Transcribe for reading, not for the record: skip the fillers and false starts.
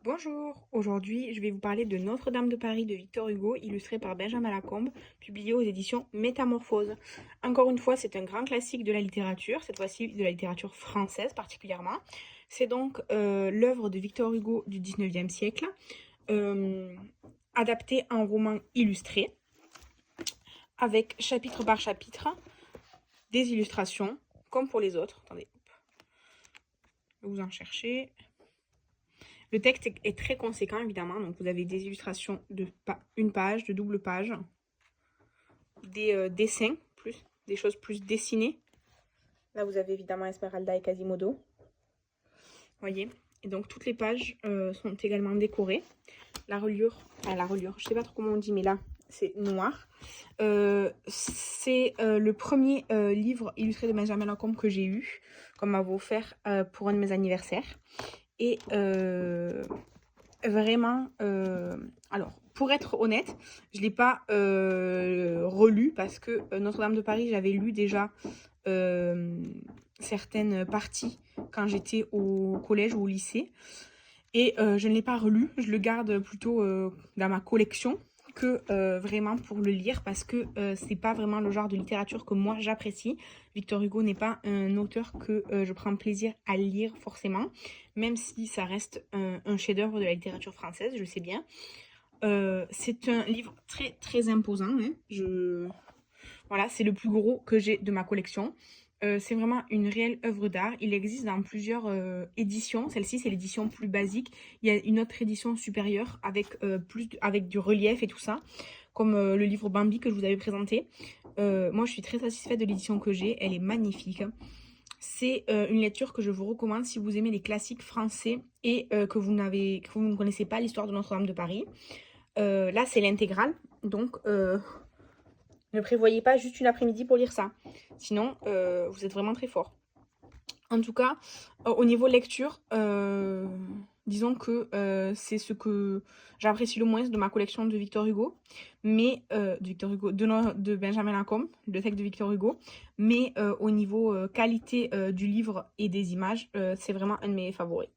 Bonjour, aujourd'hui je vais vous parler de Notre-Dame de Paris de Victor Hugo, illustré par Benjamin Lacombe, publié aux éditions Métamorphose. Encore une fois, c'est un grand classique de la littérature, cette fois-ci de la littérature française particulièrement. C'est donc l'œuvre de Victor Hugo du 19e siècle, euh, adaptée en roman illustré, avec chapitre par chapitre des illustrations, comme pour les autres. Attendez, vous en cherchez. Le texte est très conséquent, évidemment. Donc, vous avez des illustrations de une page, de double page, des dessins, des choses plus dessinées. Là, vous avez évidemment Esmeralda et Quasimodo. Voyez. Et donc, toutes les pages sont également décorées. La reliure, je sais pas trop comment on dit, mais là, c'est noir. C'est le premier livre illustré de Benjamin Lacombe que j'ai eu, qu'on m'a offert pour un de mes anniversaires. Et vraiment, alors, pour être honnête, je ne l'ai pas relu parce que Notre-Dame de Paris, j'avais lu déjà certaines parties quand j'étais au collège ou au lycée. Et je ne l'ai pas relu, je le garde plutôt dans ma collection que vraiment pour le lire parce que c'est pas vraiment le genre de littérature que moi j'apprécie. Victor Hugo n'est pas un auteur que je prends plaisir à lire forcément, même si ça reste un chef-d'œuvre de la littérature française, je sais bien. C'est un livre très très imposant, hein. Voilà, c'est le plus gros que j'ai de ma collection. C'est vraiment une réelle œuvre d'art. Il existe dans plusieurs éditions. Celle-ci, c'est l'édition plus basique. Il y a une autre édition supérieure avec, avec du relief et tout ça, comme le livre Bambi que je vous avais présenté. Moi, je suis très satisfaite de l'édition que j'ai. Elle est magnifique. C'est une lecture que je vous recommande si vous aimez les classiques français et que vous ne connaissez pas l'histoire de Notre-Dame de Paris. Là, c'est l'intégrale. Donc, ne prévoyez pas juste une après-midi pour lire ça. Sinon, vous êtes vraiment très fort. En tout cas, au niveau lecture, disons que c'est ce que j'apprécie le moins de ma collection de Victor Hugo, mais de Benjamin Lacombe, le texte de Victor Hugo, mais au niveau qualité du livre et des images, c'est vraiment un de mes favoris.